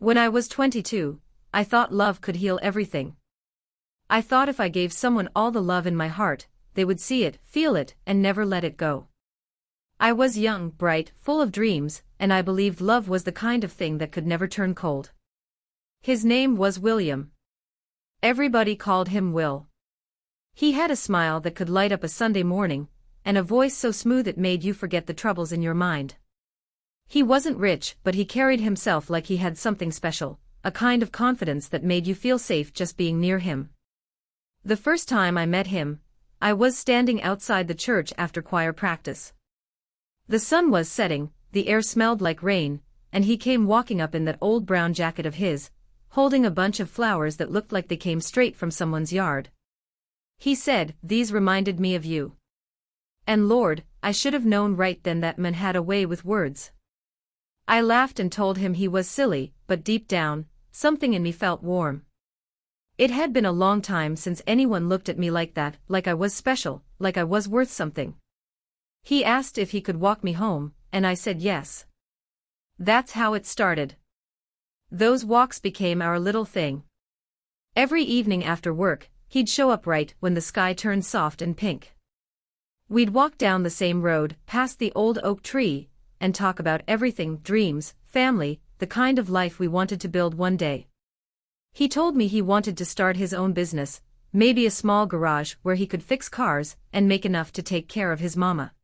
When I was 22, I thought love could heal everything. I thought if I gave someone all the love in my heart, they would see it, feel it, and never let it go. I was young, bright, full of dreams, and I believed love was the kind of thing that could never turn cold. His name was William. Everybody called him Will. He had a smile that could light up a Sunday morning, and a voice so smooth it made you forget the troubles in your mind. He wasn't rich, but he carried himself like he had something special, a kind of confidence that made you feel safe just being near him. The first time I met him, I was standing outside the church after choir practice. The sun was setting, the air smelled like rain, and he came walking up in that old brown jacket of his, holding a bunch of flowers that looked like they came straight from someone's yard. He said, "These reminded me of you." And Lord, I should have known right then that man had a way with words. I laughed and told him he was silly, but deep down, something in me felt warm. It had been a long time since anyone looked at me like that, like I was special, like I was worth something. He asked if he could walk me home, and I said yes. That's how it started. Those walks became our little thing. Every evening after work, he'd show up right when the sky turned soft and pink. We'd walk down the same road, past the old oak tree, and talk about everything, dreams, family, the kind of life we wanted to build one day. He told me he wanted to start his own business, maybe a small garage where he could fix cars and make enough to take care of his mama.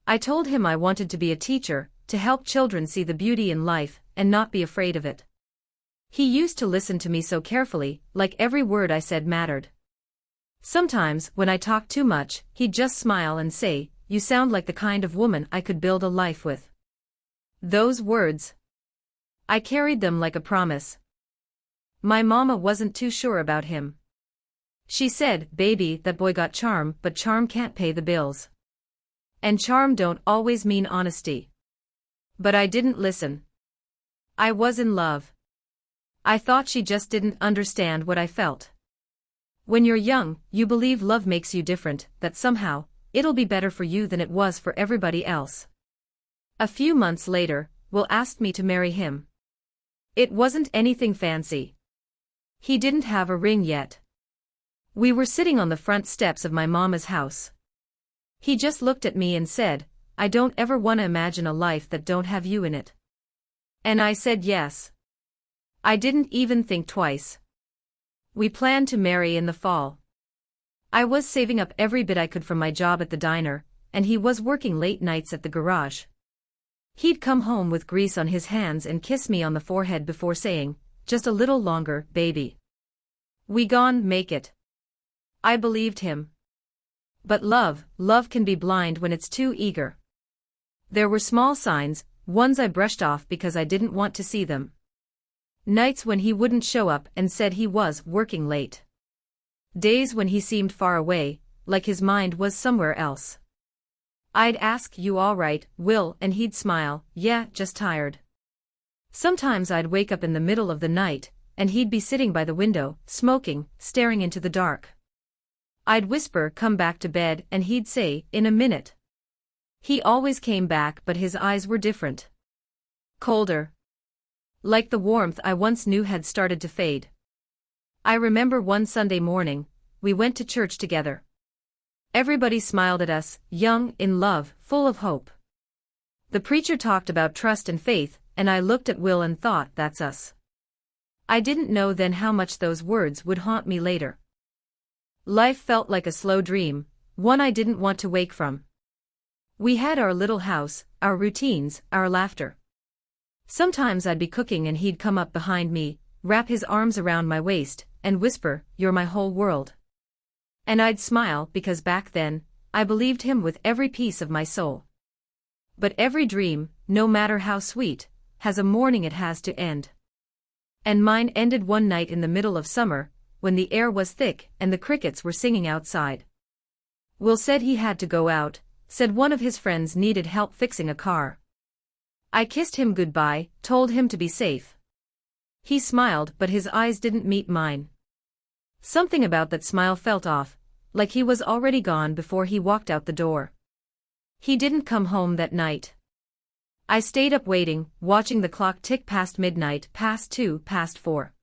I told him I wanted to be a teacher, to help children see the beauty in life and not be afraid of it. He used to listen to me so carefully, like every word I said mattered. Sometimes, when I talked too much, he'd just smile and say, "You sound like the kind of woman I could build a life with." Those words. I carried them like a promise. My mama wasn't too sure about him. She said, "Baby, that boy got charm, but charm can't pay the bills. And charm don't always mean honesty." But I didn't listen. I was in love. I thought she just didn't understand what I felt. When you're young, you believe love makes you different, that somehow, it'll be better for you than it was for everybody else. A few months later, Will asked me to marry him. It wasn't anything fancy. He didn't have a ring yet. We were sitting on the front steps of my mama's house. He just looked at me and said, "I don't ever want to imagine a life that don't have you in it." And I said yes. I didn't even think twice. We planned to marry in the fall. I was saving up every bit I could from my job at the diner, and he was working late nights at the garage. He'd come home with grease on his hands and kiss me on the forehead before saying, "Just a little longer, baby. We gon' make it." I believed him. But love can be blind when it's too eager. There were small signs, ones I brushed off because I didn't want to see them. Nights when he wouldn't show up and said he was working late. Days when he seemed far away, like his mind was somewhere else. I'd ask, "You all right, Will?" and he'd smile, "Yeah, just tired." Sometimes I'd wake up in the middle of the night, and he'd be sitting by the window, smoking, staring into the dark. I'd whisper, "Come back to bed," and he'd say, "In a minute." He always came back, but his eyes were different. Colder. Like the warmth I once knew had started to fade. I remember one Sunday morning, we went to church together. Everybody smiled at us, young, in love, full of hope. The preacher talked about trust and faith, and I looked at Will and thought, "That's us." I didn't know then how much those words would haunt me later. Life felt like a slow dream, one I didn't want to wake from. We had our little house, our routines, our laughter. Sometimes I'd be cooking and he'd come up behind me, wrap his arms around my waist, and whisper, "You're my whole world." And I'd smile because back then, I believed him with every piece of my soul. But every dream, no matter how sweet, has a morning it has to end. And mine ended one night in the middle of summer, when the air was thick and the crickets were singing outside. Will said he had to go out, said one of his friends needed help fixing a car. I kissed him goodbye, told him to be safe. He smiled, but his eyes didn't meet mine. Something about that smile felt off, like he was already gone before he walked out the door. He didn't come home that night. I stayed up waiting, watching the clock tick past midnight, past 2, past 4.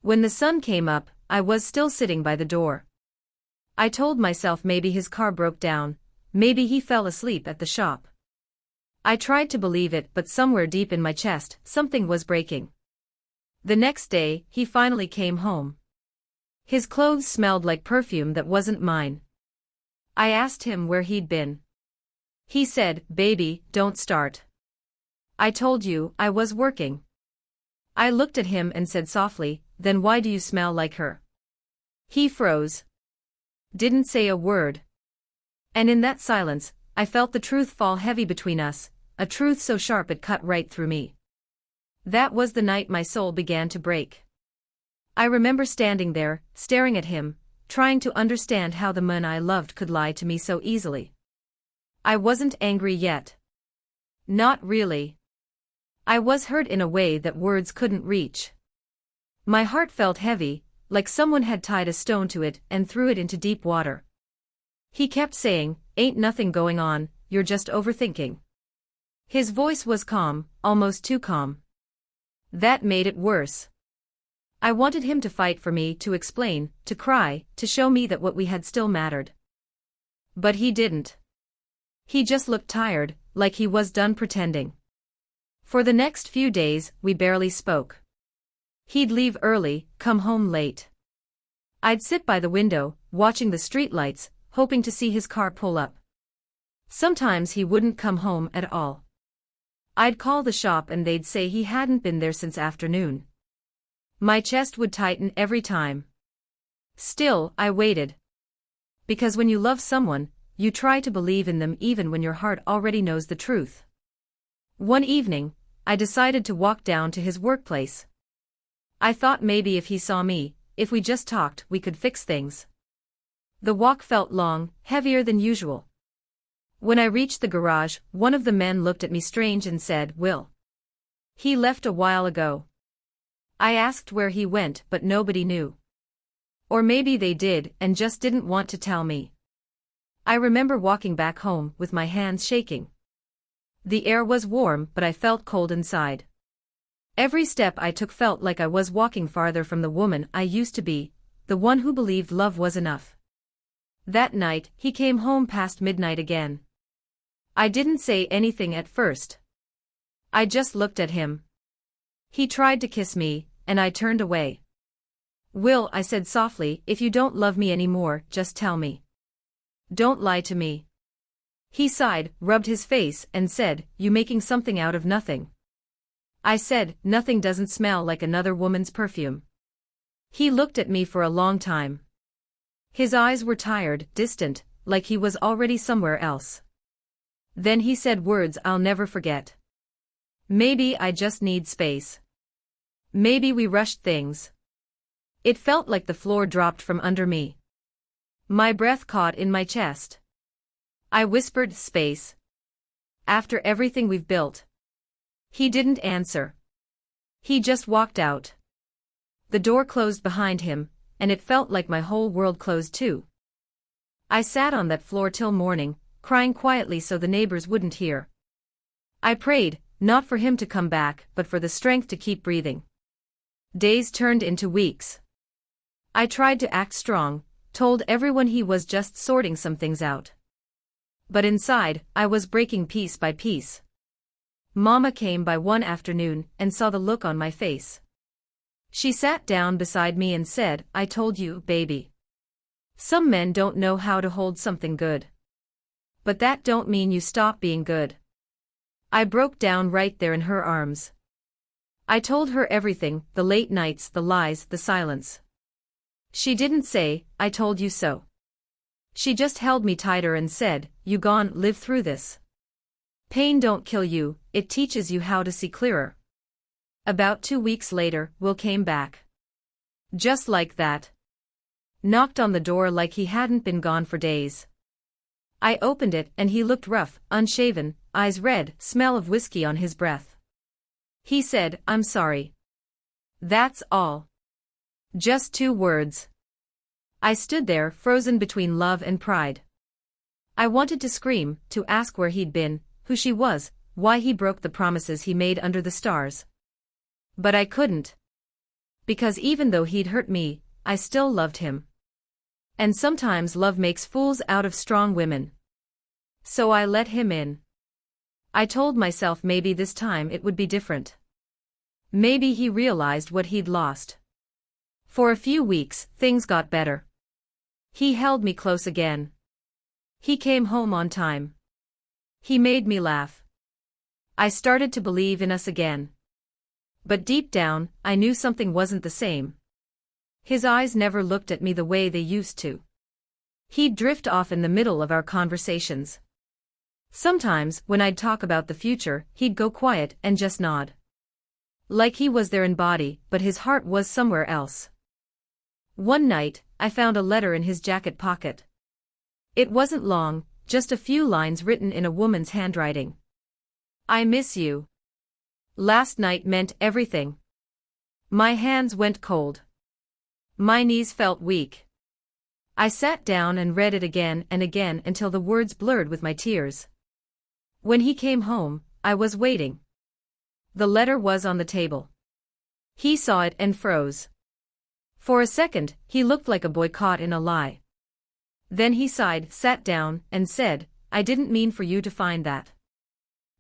When the sun came up, I was still sitting by the door. I told myself maybe his car broke down, maybe he fell asleep at the shop. I tried to believe it, but somewhere deep in my chest, something was breaking. The next day, he finally came home. His clothes smelled like perfume that wasn't mine. I asked him where he'd been. He said, "Baby, don't start. I told you, I was working." I looked at him and said softly, "Then why do you smell like her?" He froze. Didn't say a word. And in that silence, I felt the truth fall heavy between us, a truth so sharp it cut right through me. That was the night my soul began to break. I remember standing there, staring at him, trying to understand how the man I loved could lie to me so easily. I wasn't angry yet. Not really. I was hurt in a way that words couldn't reach. My heart felt heavy, like someone had tied a stone to it and threw it into deep water. He kept saying, "Ain't nothing going on, you're just overthinking." His voice was calm, almost too calm. That made it worse. I wanted him to fight for me, to explain, to cry, to show me that what we had still mattered. But he didn't. He just looked tired, like he was done pretending. For the next few days, we barely spoke. He'd leave early, come home late. I'd sit by the window, watching the streetlights, hoping to see his car pull up. Sometimes he wouldn't come home at all. I'd call the shop and they'd say he hadn't been there since afternoon. My chest would tighten every time. Still, I waited. Because when you love someone, you try to believe in them even when your heart already knows the truth. One evening, I decided to walk down to his workplace. I thought maybe if he saw me, if we just talked, we could fix things. The walk felt long, heavier than usual. When I reached the garage, one of the men looked at me strange and said, "Will. He left a while ago." I asked where he went, but nobody knew. Or maybe they did and just didn't want to tell me. I remember walking back home with my hands shaking. The air was warm, but I felt cold inside. Every step I took felt like I was walking farther from the woman I used to be, the one who believed love was enough. That night, he came home past midnight again. I didn't say anything at first. I just looked at him. He tried to kiss me, and I turned away. "Will," I said softly, "if you don't love me anymore, just tell me. Don't lie to me." He sighed, rubbed his face, and said, "You making something out of nothing." I said, "Nothing doesn't smell like another woman's perfume." He looked at me for a long time. His eyes were tired, distant, like he was already somewhere else. Then he said words I'll never forget. "Maybe I just need space. Maybe we rushed things." It felt like the floor dropped from under me. My breath caught in my chest. I whispered, "Space. After everything we've built." He didn't answer. He just walked out. The door closed behind him, and it felt like my whole world closed too. I sat on that floor till morning, crying quietly so the neighbors wouldn't hear. I prayed, not for him to come back, but for the strength to keep breathing. Days turned into weeks. I tried to act strong, told everyone he was just sorting some things out. But inside, I was breaking piece by piece. Mama came by one afternoon and saw the look on my face. She sat down beside me and said, "I told you, baby. Some men don't know how to hold something good. But that don't mean you stop being good." I broke down right there in her arms. I told her everything, the late nights, the lies, the silence. She didn't say, "I told you so." She just held me tighter and said, "You gone live through this. Pain don't kill you, it teaches you how to see clearer." About 2 weeks later, Will came back. Just like that. Knocked on the door like he hadn't been gone for days. I opened it and he looked rough, unshaven, eyes red, smell of whiskey on his breath. He said, "I'm sorry." That's all. Just 2 words. I stood there, frozen between love and pride. I wanted to scream, to ask where he'd been, who she was, why he broke the promises he made under the stars. But I couldn't. Because even though he'd hurt me, I still loved him. And sometimes love makes fools out of strong women. So I let him in. I told myself maybe this time it would be different. Maybe he realized what he'd lost. For a few weeks, things got better. He held me close again. He came home on time. He made me laugh. I started to believe in us again. But deep down, I knew something wasn't the same. His eyes never looked at me the way they used to. He'd drift off in the middle of our conversations. Sometimes, when I'd talk about the future, he'd go quiet and just nod. Like he was there in body, but his heart was somewhere else. One night, I found a letter in his jacket pocket. It wasn't long, just a few lines written in a woman's handwriting. I miss you. Last night meant everything. My hands went cold. My knees felt weak. I sat down and read it again and again until the words blurred with my tears. When he came home, I was waiting. The letter was on the table. He saw it and froze. For a second, he looked like a boy caught in a lie. Then he sighed, sat down, and said, "I didn't mean for you to find that."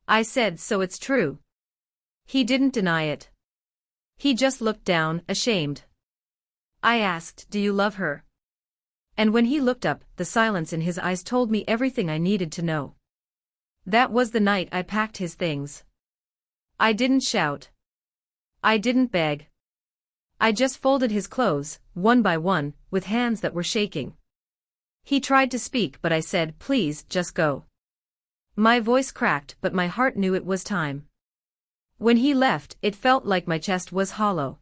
I said, "So it's true." He didn't deny it. He just looked down, ashamed. I asked, "Do you love her?" And when he looked up, the silence in his eyes told me everything I needed to know. That was the night I packed his things. I didn't shout. I didn't beg. I just folded his clothes, one by one, with hands that were shaking. He tried to speak, but I said, "Please, just go." My voice cracked, but my heart knew it was time. When he left, it felt like my chest was hollow.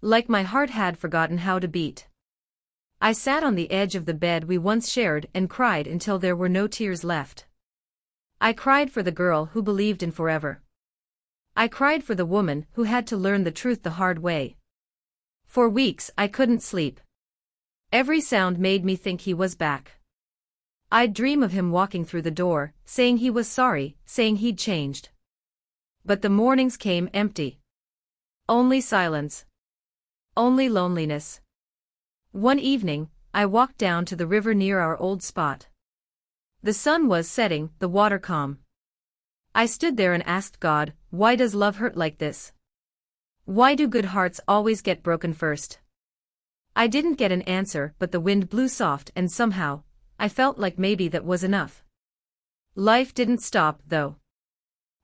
Like my heart had forgotten how to beat. I sat on the edge of the bed we once shared and cried until there were no tears left. I cried for the girl who believed in forever. I cried for the woman who had to learn the truth the hard way. For weeks I couldn't sleep. Every sound made me think he was back. I'd dream of him walking through the door, saying he was sorry, saying he'd changed. But the mornings came empty. Only silence. Only loneliness. One evening, I walked down to the river near our old spot. The sun was setting, the water calm. I stood there and asked God, why does love hurt like this? Why do good hearts always get broken first? I didn't get an answer, but the wind blew soft and somehow, I felt like maybe that was enough. Life didn't stop, though.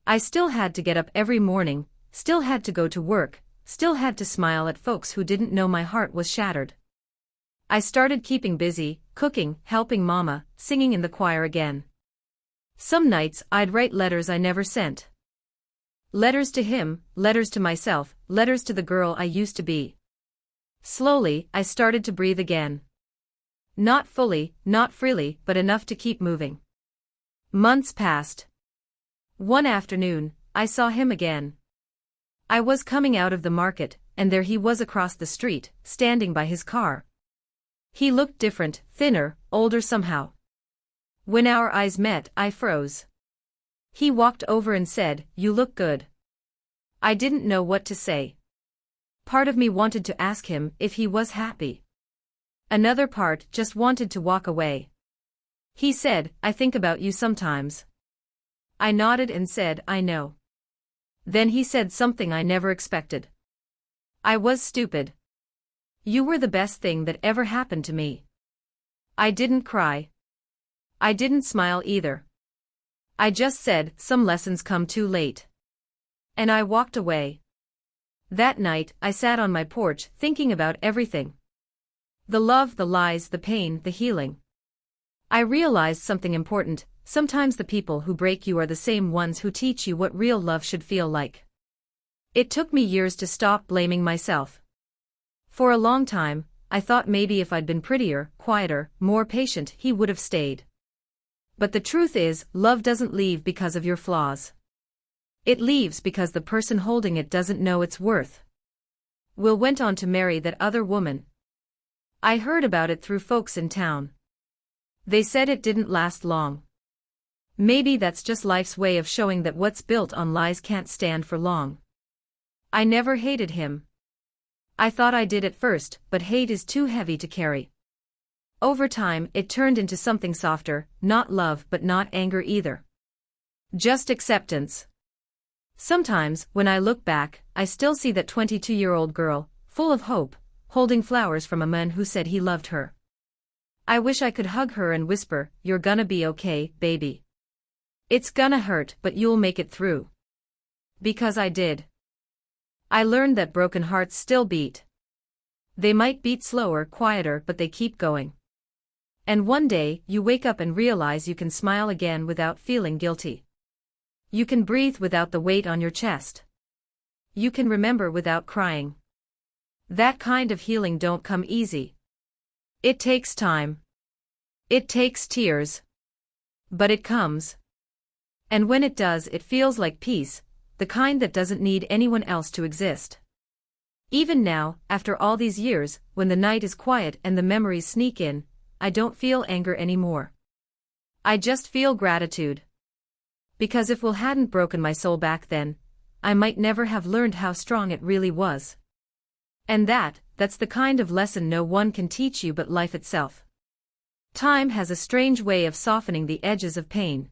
I still had to get up every morning, still had to go to work, still had to smile at folks who didn't know my heart was shattered. I started keeping busy, cooking, helping Mama, singing in the choir again. Some nights I'd write letters I never sent. Letters to him, letters to myself, letters to the girl I used to be. Slowly, I started to breathe again. Not fully, not freely, but enough to keep moving. Months passed. One afternoon, I saw him again. I was coming out of the market, and there he was across the street, standing by his car. He looked different, thinner, older somehow. When our eyes met, I froze. He walked over and said, "You look good." I didn't know what to say. Part of me wanted to ask him if he was happy. Another part just wanted to walk away. He said, "I think about you sometimes." I nodded and said, "I know." Then he said something I never expected. I was stupid. "You were the best thing that ever happened to me." I didn't cry. I didn't smile either. I just said, "Some lessons come too late." And I walked away. That night, I sat on my porch thinking about everything. The love, the lies, the pain, the healing. I realized something important: sometimes the people who break you are the same ones who teach you what real love should feel like. It took me years to stop blaming myself. For a long time, I thought maybe if I'd been prettier, quieter, more patient, he would have stayed. But the truth is, love doesn't leave because of your flaws. It leaves because the person holding it doesn't know its worth. Will went on to marry that other woman. I heard about it through folks in town. They said it didn't last long. Maybe that's just life's way of showing that what's built on lies can't stand for long. I never hated him. I thought I did at first, but hate is too heavy to carry. Over time, it turned into something softer, not love but not anger either. Just acceptance. Sometimes, when I look back, I still see that 22-year-old girl, full of hope, holding flowers from a man who said he loved her. I wish I could hug her and whisper, "You're gonna be okay, baby. It's gonna hurt, but you'll make it through." Because I did. I learned that broken hearts still beat. They might beat slower, quieter, but they keep going. And one day, you wake up and realize you can smile again without feeling guilty. You can breathe without the weight on your chest. You can remember without crying. That kind of healing don't come easy. It takes time. It takes tears. But it comes. And when it does, it feels like peace, the kind that doesn't need anyone else to exist. Even now, after all these years, when the night is quiet and the memories sneak in, I don't feel anger anymore. I just feel gratitude. Because if Will hadn't broken my soul back then, I might never have learned how strong it really was. And that's the kind of lesson no one can teach you but life itself. Time has a strange way of softening the edges of pain.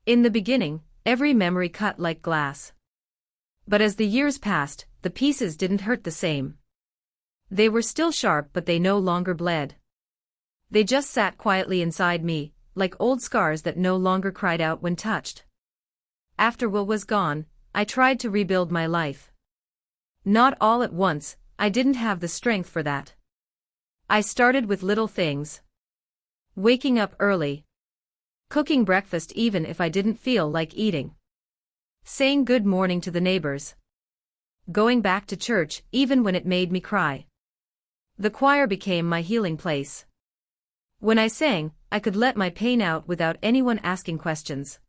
In the beginning, every memory cut like glass. But as the years passed, the pieces didn't hurt the same. They were still sharp, but they no longer bled. They just sat quietly inside me, like old scars that no longer cried out when touched. After Will was gone, I tried to rebuild my life. Not all at once, I didn't have the strength for that. I started with little things. Waking up early. Cooking breakfast even if I didn't feel like eating. Saying good morning to the neighbors. Going back to church even when it made me cry. The choir became my healing place. When I sang, I could let my pain out without anyone asking questions.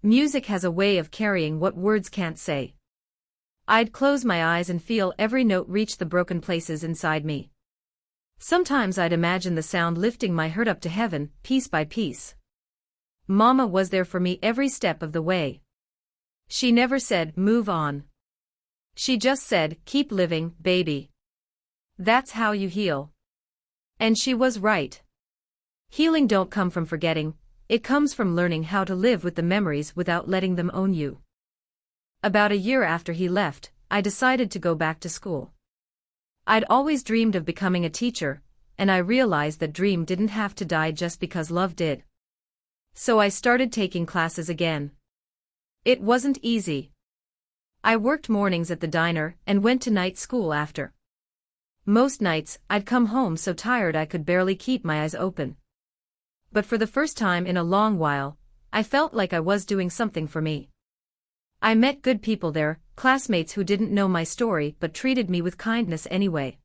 Music has a way of carrying what words can't say. I'd close my eyes and feel every note reach the broken places inside me. Sometimes I'd imagine the sound lifting my hurt up to heaven, piece by piece. Mama was there for me every step of the way. She never said, "Move on." She just said, "Keep living, baby. That's how you heal." And she was right. Healing don't come from forgetting, it comes from learning how to live with the memories without letting them own you. About a year after he left, I decided to go back to school. I'd always dreamed of becoming a teacher, and I realized that dream didn't have to die just because love did. So I started taking classes again. It wasn't easy. I worked mornings at the diner and went to night school after. Most nights, I'd come home so tired I could barely keep my eyes open. But for the first time in a long while, I felt like I was doing something for me. I met good people there, classmates who didn't know my story but treated me with kindness anyway.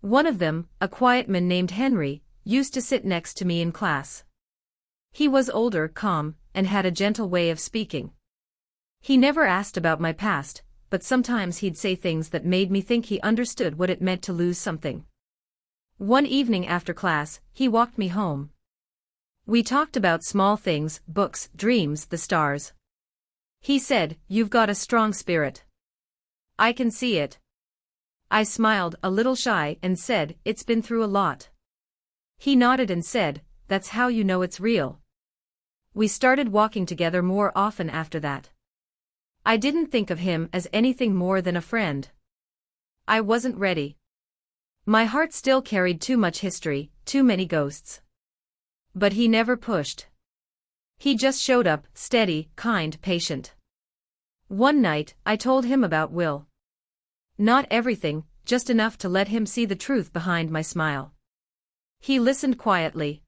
One of them, a quiet man named Henry, used to sit next to me in class. He was older, calm, and had a gentle way of speaking. He never asked about my past, but sometimes he'd say things that made me think he understood what it meant to lose something. One evening after class, he walked me home. We talked about small things, books, dreams, the stars. He said, "You've got a strong spirit. I can see it." I smiled, a little shy, and said, "It's been through a lot." He nodded and said, "That's how you know it's real." We started walking together more often after that. I didn't think of him as anything more than a friend. I wasn't ready. My heart still carried too much history, too many ghosts. But he never pushed. He just showed up, steady, kind, patient. One night, I told him about Will. Not everything, just enough to let him see the truth behind my smile. He listened quietly.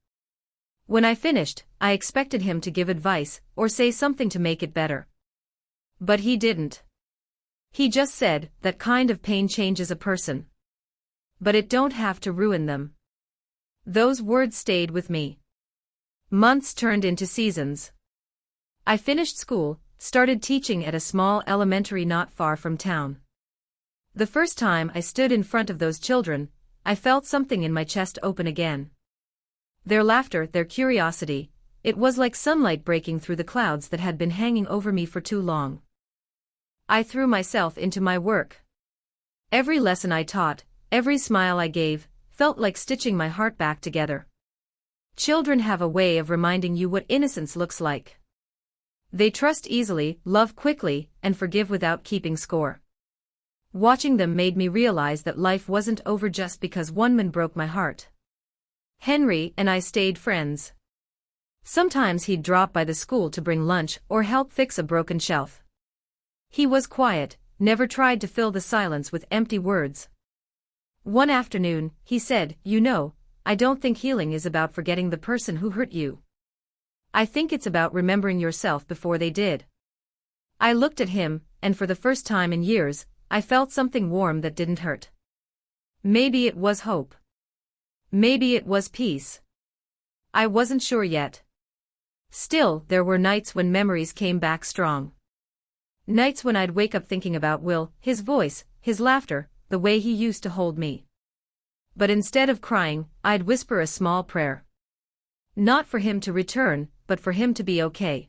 When I finished, I expected him to give advice or say something to make it better. But he didn't. He just said, "That kind of pain changes a person. But it don't have to ruin them." Those words stayed with me. Months turned into seasons. I finished school, started teaching at a small elementary not far from town. The first time I stood in front of those children, I felt something in my chest open again. Their laughter, their curiosity, It was like sunlight breaking through the clouds that had been hanging over me for too long. I threw myself into my work. Every lesson I taught, every smile I gave, felt like stitching my heart back together. Children have a way of reminding you what innocence looks like. They trust easily, love quickly, and forgive without keeping score. Watching them made me realize that life wasn't over just because one man broke my heart. Henry and I stayed friends. Sometimes he'd drop by the school to bring lunch or help fix a broken shelf. He was quiet, never tried to fill the silence with empty words. One afternoon, he said, "You know, I don't think healing is about forgetting the person who hurt you. I think it's about remembering yourself before they did." I looked at him, and for the first time in years, I felt something warm that didn't hurt. Maybe it was hope. Maybe it was peace. I wasn't sure yet. Still, there were nights when memories came back strong. Nights when I'd wake up thinking about Will, his voice, his laughter, the way he used to hold me. But instead of crying, I'd whisper a small prayer. Not for him to return, but for him to be okay.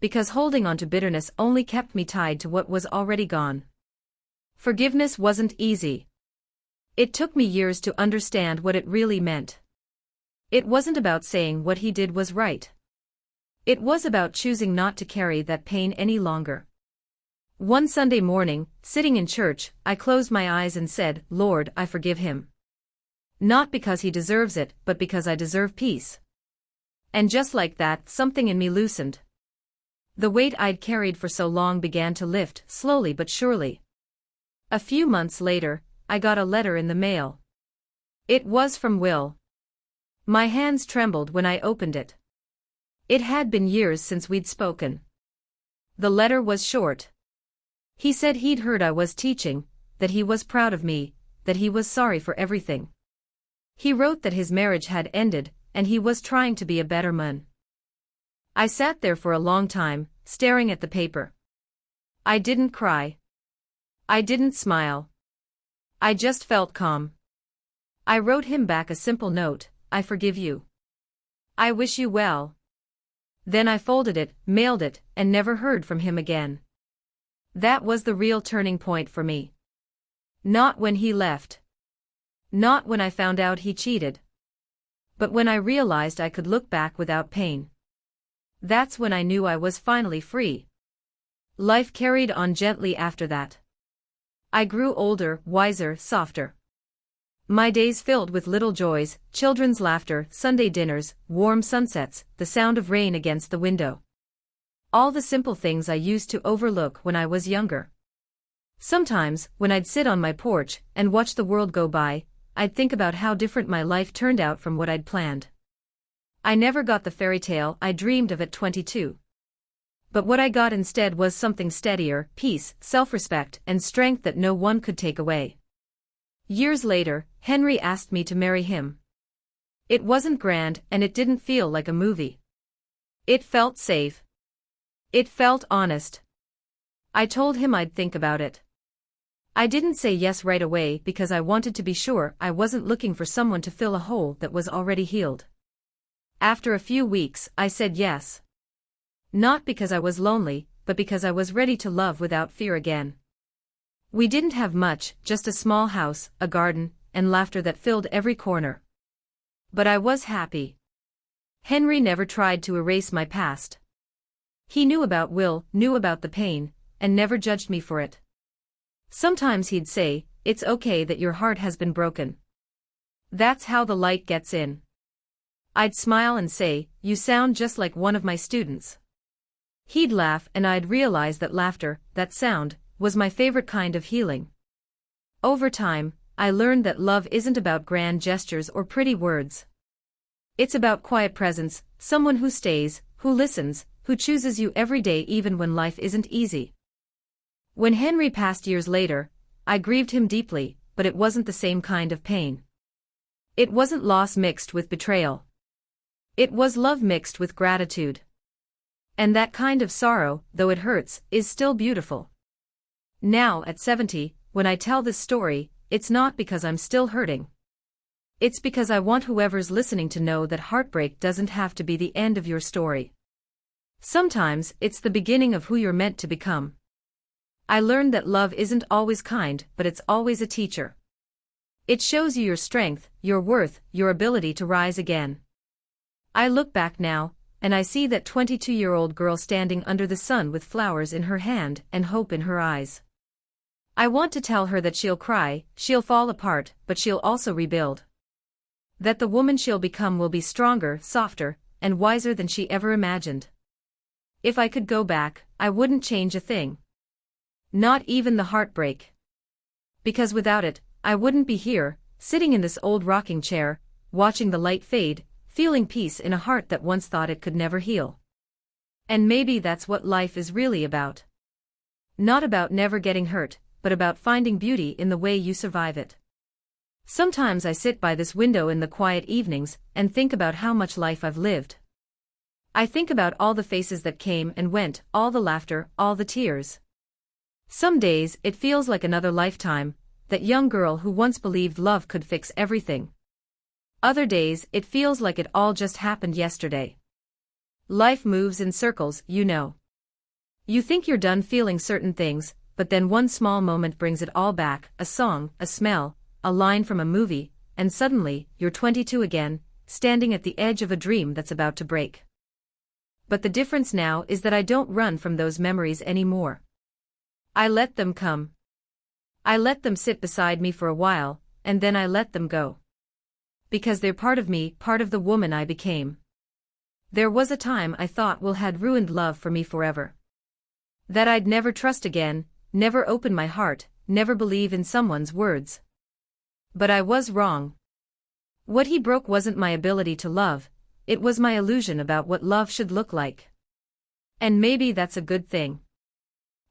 Because holding on to bitterness only kept me tied to what was already gone. Forgiveness wasn't easy. It took me years to understand what it really meant. It wasn't about saying what he did was right. It was about choosing not to carry that pain any longer. One Sunday morning, sitting in church, I closed my eyes and said, "Lord, I forgive him. Not because he deserves it, but because I deserve peace." And just like that, something in me loosened. The weight I'd carried for so long began to lift, slowly but surely. A few months later, I got a letter in the mail. It was from Will. My hands trembled when I opened it. It had been years since we'd spoken. The letter was short. He said he'd heard I was teaching, that he was proud of me, that he was sorry for everything. He wrote that his marriage had ended, and he was trying to be a better man. I sat there for a long time, staring at the paper. I didn't cry. I didn't smile. I just felt calm. I wrote him back a simple note, "I forgive you. I wish you well." Then I folded it, mailed it, and never heard from him again. That was the real turning point for me. Not when he left. Not when I found out he cheated. But when I realized I could look back without pain. That's when I knew I was finally free. Life carried on gently after that. I grew older, wiser, softer. My days filled with little joys, children's laughter, Sunday dinners, warm sunsets, the sound of rain against the window. All the simple things I used to overlook when I was younger. Sometimes, when I'd sit on my porch and watch the world go by, I'd think about how different my life turned out from what I'd planned. I never got the fairy tale I dreamed of at 22. But what I got instead was something steadier, peace, self-respect, and strength that no one could take away. Years later, Henry asked me to marry him. It wasn't grand, and it didn't feel like a movie. It felt safe. It felt honest. I told him I'd think about it. I didn't say yes right away because I wanted to be sure I wasn't looking for someone to fill a hole that was already healed. After a few weeks, I said yes. Not because I was lonely, but because I was ready to love without fear again. We didn't have much, just a small house, a garden, and laughter that filled every corner. But I was happy. Henry never tried to erase my past. He knew about Will, knew about the pain, and never judged me for it. Sometimes he'd say, "It's okay that your heart has been broken. That's how the light gets in." I'd smile and say, "You sound just like one of my students." He'd laugh and I'd realize that laughter, that sound, was my favorite kind of healing. Over time, I learned that love isn't about grand gestures or pretty words. It's about quiet presence, someone who stays, who listens, who chooses you every day even when life isn't easy. When Henry passed years later, I grieved him deeply, but it wasn't the same kind of pain. It wasn't loss mixed with betrayal. It was love mixed with gratitude. And that kind of sorrow, though it hurts, is still beautiful. Now, at 70, when I tell this story, it's not because I'm still hurting. It's because I want whoever's listening to know that heartbreak doesn't have to be the end of your story. Sometimes, it's the beginning of who you're meant to become. I learned that love isn't always kind, but it's always a teacher. It shows you your strength, your worth, your ability to rise again. I look back now, and I see that 22-year-old girl standing under the sun with flowers in her hand and hope in her eyes. I want to tell her that she'll cry, she'll fall apart, but she'll also rebuild. That the woman she'll become will be stronger, softer, and wiser than she ever imagined. If I could go back, I wouldn't change a thing. Not even the heartbreak. Because without it, I wouldn't be here, sitting in this old rocking chair, watching the light fade, feeling peace in a heart that once thought it could never heal. And maybe that's what life is really about. Not about never getting hurt, but about finding beauty in the way you survive it. Sometimes I sit by this window in the quiet evenings and think about how much life I've lived. I think about all the faces that came and went, all the laughter, all the tears. Some days it feels like another lifetime, that young girl who once believed love could fix everything. Other days it feels like it all just happened yesterday. Life moves in circles, you know. You think you're done feeling certain things, but then one small moment brings it all back, a song, a smell, a line from a movie, and suddenly, you're 22 again, standing at the edge of a dream that's about to break. But the difference now is that I don't run from those memories anymore. I let them come. I let them sit beside me for a while, and then I let them go. Because they're part of me, part of the woman I became. There was a time I thought Will had ruined love for me forever. That I'd never trust again, never open my heart, never believe in someone's words. But I was wrong. What he broke wasn't my ability to love, it was my illusion about what love should look like. And maybe that's a good thing.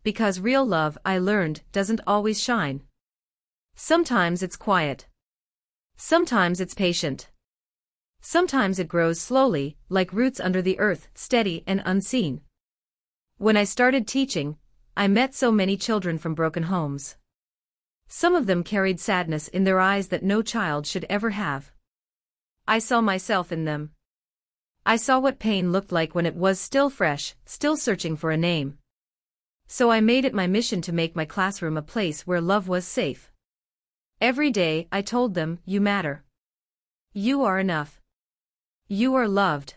Because real love, I learned, doesn't always shine. Sometimes it's quiet. Sometimes it's patient. Sometimes it grows slowly, like roots under the earth, steady and unseen. When I started teaching, I met so many children from broken homes. Some of them carried sadness in their eyes that no child should ever have. I saw myself in them. I saw what pain looked like when it was still fresh, still searching for a name. So I made it my mission to make my classroom a place where love was safe. Every day, I told them, you matter. You are enough. You are loved.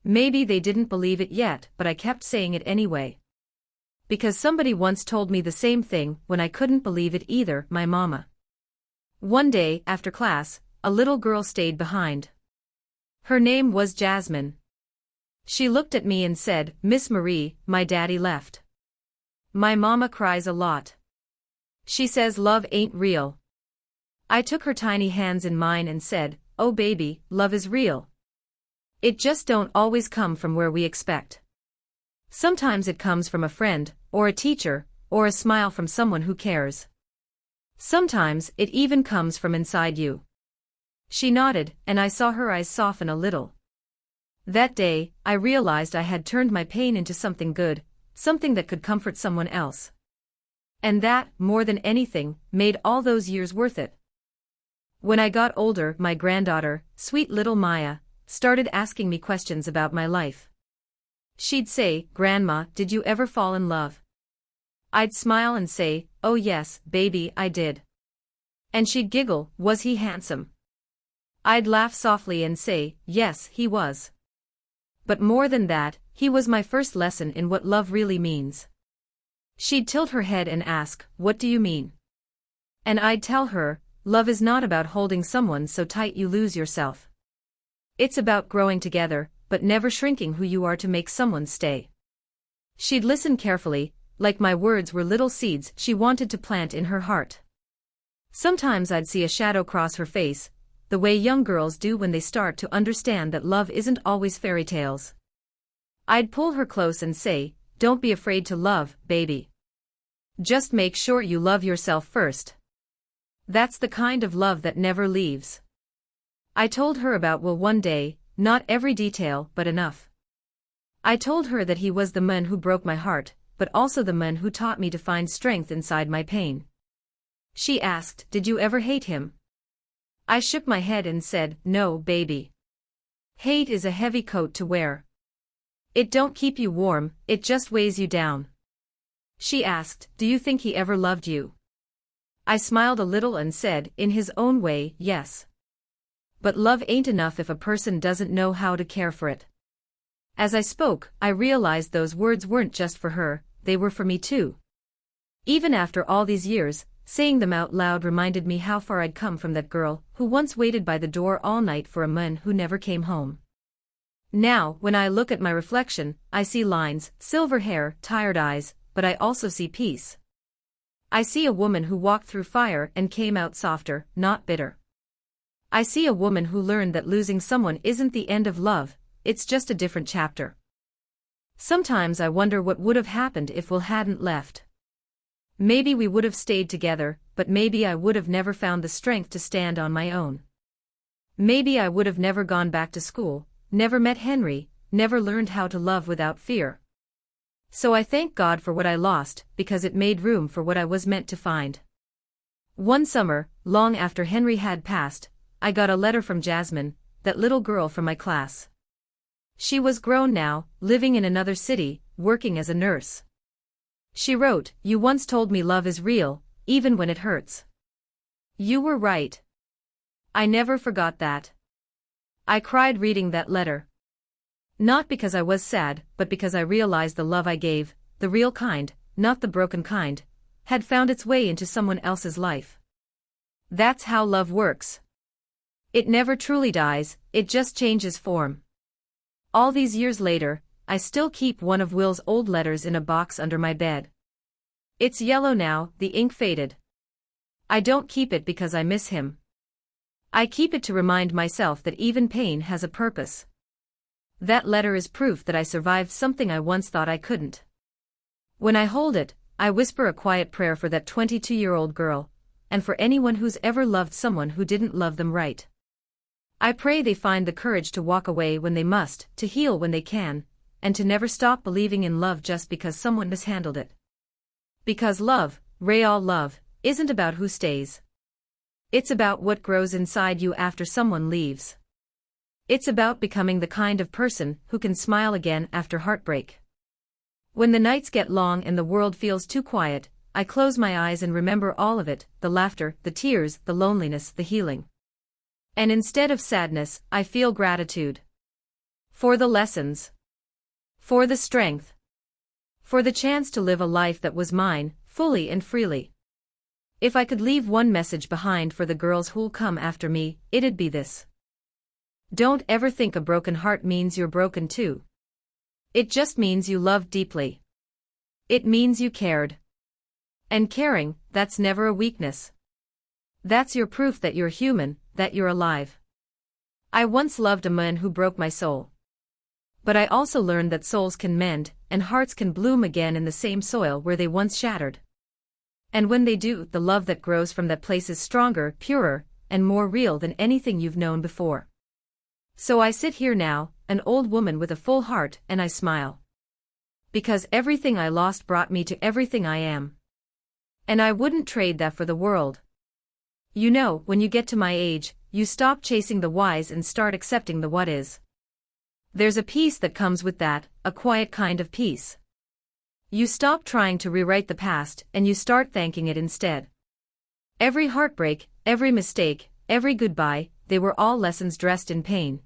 Maybe they didn't believe it yet, but I kept saying it anyway. Because somebody once told me the same thing when I couldn't believe it either, my mama. One day, after class, a little girl stayed behind. Her name was Jasmine. She looked at me and said, Miss Marie, my daddy left. My mama cries a lot. She says love ain't real. I took her tiny hands in mine and said, oh baby, love is real. It just don't always come from where we expect. Sometimes it comes from a friend, or a teacher, or a smile from someone who cares. Sometimes it even comes from inside you. She nodded, and I saw her eyes soften a little. That day, I realized I had turned my pain into something good, something that could comfort someone else. And that, more than anything, made all those years worth it. When I got older, my granddaughter, sweet little Maya, started asking me questions about my life. She'd say, Grandma, did you ever fall in love? I'd smile and say, oh yes, baby, I did. And she'd giggle, was he handsome? I'd laugh softly and say, yes, he was. But more than that, he was my first lesson in what love really means. She'd tilt her head and ask, what do you mean? And I'd tell her, love is not about holding someone so tight you lose yourself. It's about growing together, but never shrinking who you are to make someone stay. She'd listen carefully, like my words were little seeds she wanted to plant in her heart. Sometimes I'd see a shadow cross her face, the way young girls do when they start to understand that love isn't always fairy tales. I'd pull her close and say, don't be afraid to love, baby. Just make sure you love yourself first. That's the kind of love that never leaves. I told her about Will one day, not every detail, but enough. I told her that he was the man who broke my heart, but also the man who taught me to find strength inside my pain. She asked, did you ever hate him? I shook my head and said, "No, baby. Hate is a heavy coat to wear. It don't keep you warm, it just weighs you down." She asked, "Do you think he ever loved you?" I smiled a little and said, in his own way, yes. But love ain't enough if a person doesn't know how to care for it. As I spoke, I realized those words weren't just for her, they were for me too. Even after all these years, saying them out loud reminded me how far I'd come from that girl who once waited by the door all night for a man who never came home. Now, when I look at my reflection, I see lines, silver hair, tired eyes, but I also see peace. I see a woman who walked through fire and came out softer, not bitter. I see a woman who learned that losing someone isn't the end of love, it's just a different chapter. Sometimes I wonder what would have happened if Will hadn't left. Maybe we would have stayed together, but maybe I would have never found the strength to stand on my own. Maybe I would have never gone back to school, never met Henry, never learned how to love without fear. So I thank God for what I lost, because it made room for what I was meant to find. One summer, long after Henry had passed, I got a letter from Jasmine, that little girl from my class. She was grown now, living in another city, working as a nurse. She wrote, "You once told me love is real, even when it hurts. You were right. I never forgot that." I cried reading that letter. Not because I was sad, but because I realized the love I gave, the real kind, not the broken kind, had found its way into someone else's life. That's how love works. It never truly dies, it just changes form. All these years later, I still keep one of Will's old letters in a box under my bed. It's yellow now, the ink faded. I don't keep it because I miss him. I keep it to remind myself that even pain has a purpose. That letter is proof that I survived something I once thought I couldn't. When I hold it, I whisper a quiet prayer for that 22-year-old girl, and for anyone who's ever loved someone who didn't love them right. I pray they find the courage to walk away when they must, to heal when they can, and to never stop believing in love just because someone mishandled it. Because love, real love, isn't about who stays. It's about what grows inside you after someone leaves. It's about becoming the kind of person who can smile again after heartbreak. When the nights get long and the world feels too quiet, I close my eyes and remember all of it, the laughter, the tears, the loneliness, the healing. And instead of sadness, I feel gratitude. For the lessons. For the strength. For the chance to live a life that was mine, fully and freely. If I could leave one message behind for the girls who'll come after me, it'd be this. Don't ever think a broken heart means you're broken too. It just means you loved deeply. It means you cared. And caring, that's never a weakness. That's your proof that you're human, that you're alive. I once loved a man who broke my soul. But I also learned that souls can mend, and hearts can bloom again in the same soil where they once shattered. And when they do, the love that grows from that place is stronger, purer, and more real than anything you've known before. So I sit here now, an old woman with a full heart, and I smile. Because everything I lost brought me to everything I am. And I wouldn't trade that for the world. You know, when you get to my age, you stop chasing the whys and start accepting the what is. There's a peace that comes with that, a quiet kind of peace. You stop trying to rewrite the past and you start thanking it instead. Every heartbreak, every mistake, every goodbye, they were all lessons dressed in pain.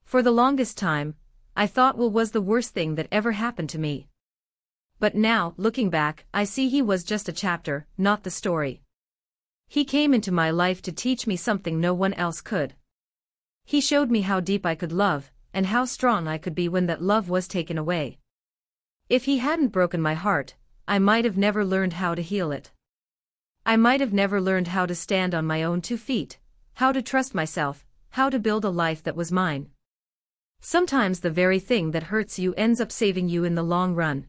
For the longest time, I thought Will was the worst thing that ever happened to me. But now, looking back, I see he was just a chapter, not the story. He came into my life to teach me something no one else could. He showed me how deep I could love, and how strong I could be when that love was taken away. If he hadn't broken my heart, I might have never learned how to heal it. I might have never learned how to stand on my own 2 feet, how to trust myself, how to build a life that was mine. Sometimes the very thing that hurts you ends up saving you in the long run.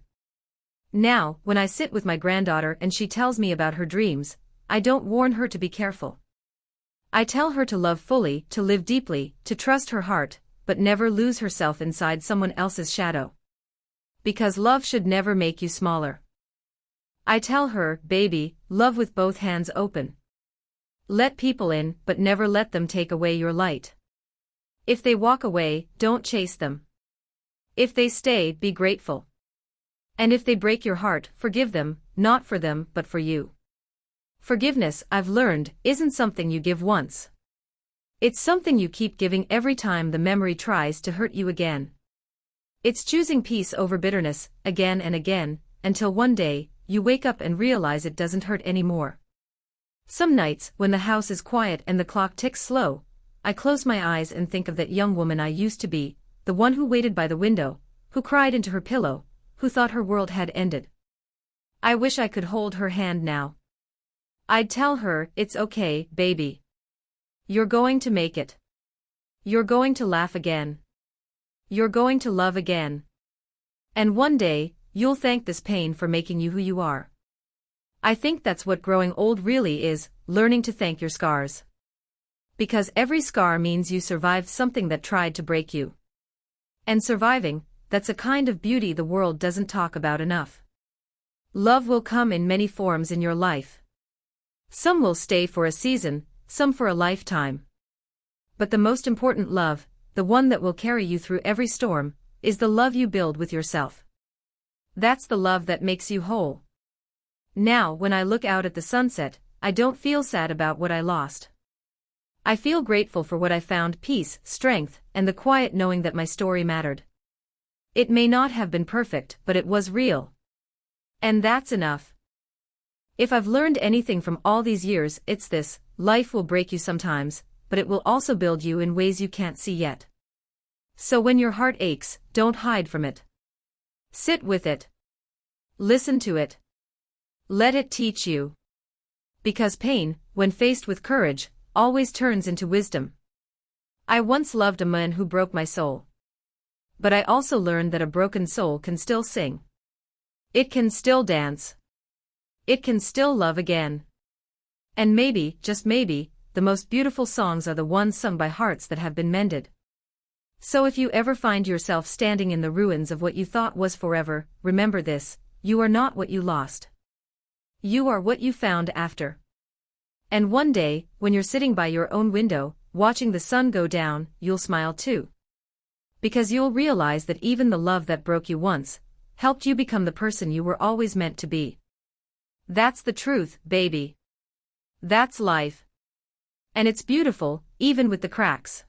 Now, when I sit with my granddaughter and she tells me about her dreams, I don't warn her to be careful. I tell her to love fully, to live deeply, to trust her heart, but never lose herself inside someone else's shadow. Because love should never make you smaller. I tell her, baby, love with both hands open. Let people in, but never let them take away your light. If they walk away, don't chase them. If they stay, be grateful. And if they break your heart, forgive them, not for them, but for you. Forgiveness, I've learned, isn't something you give once. It's something you keep giving every time the memory tries to hurt you again. It's choosing peace over bitterness, again and again, until one day, you wake up and realize it doesn't hurt anymore. Some nights, when the house is quiet and the clock ticks slow, I close my eyes and think of that young woman I used to be, the one who waited by the window, who cried into her pillow, who thought her world had ended. I wish I could hold her hand now. I'd tell her, it's okay, baby. You're going to make it. You're going to laugh again. You're going to love again. And one day, you'll thank this pain for making you who you are. I think that's what growing old really is, learning to thank your scars. Because every scar means you survived something that tried to break you. And surviving, that's a kind of beauty the world doesn't talk about enough. Love will come in many forms in your life. Some will stay for a season, some for a lifetime. But the most important love, the one that will carry you through every storm, is the love you build with yourself. That's the love that makes you whole. Now, when I look out at the sunset, I don't feel sad about what I lost. I feel grateful for what I found: peace, strength, and the quiet knowing that my story mattered. It may not have been perfect, but it was real. And that's enough. If I've learned anything from all these years, it's this: life will break you sometimes, but it will also build you in ways you can't see yet. So when your heart aches, don't hide from it. Sit with it. Listen to it. Let it teach you. Because pain, when faced with courage, always turns into wisdom. I once loved a man who broke my soul. But I also learned that a broken soul can still sing. It can still dance. It can still love again. And maybe, just maybe, the most beautiful songs are the ones sung by hearts that have been mended. So if you ever find yourself standing in the ruins of what you thought was forever, remember this: you are not what you lost. You are what you found after. And one day, when you're sitting by your own window, watching the sun go down, you'll smile too. Because you'll realize that even the love that broke you once helped you become the person you were always meant to be. That's the truth, baby. That's life. And it's beautiful, even with the cracks.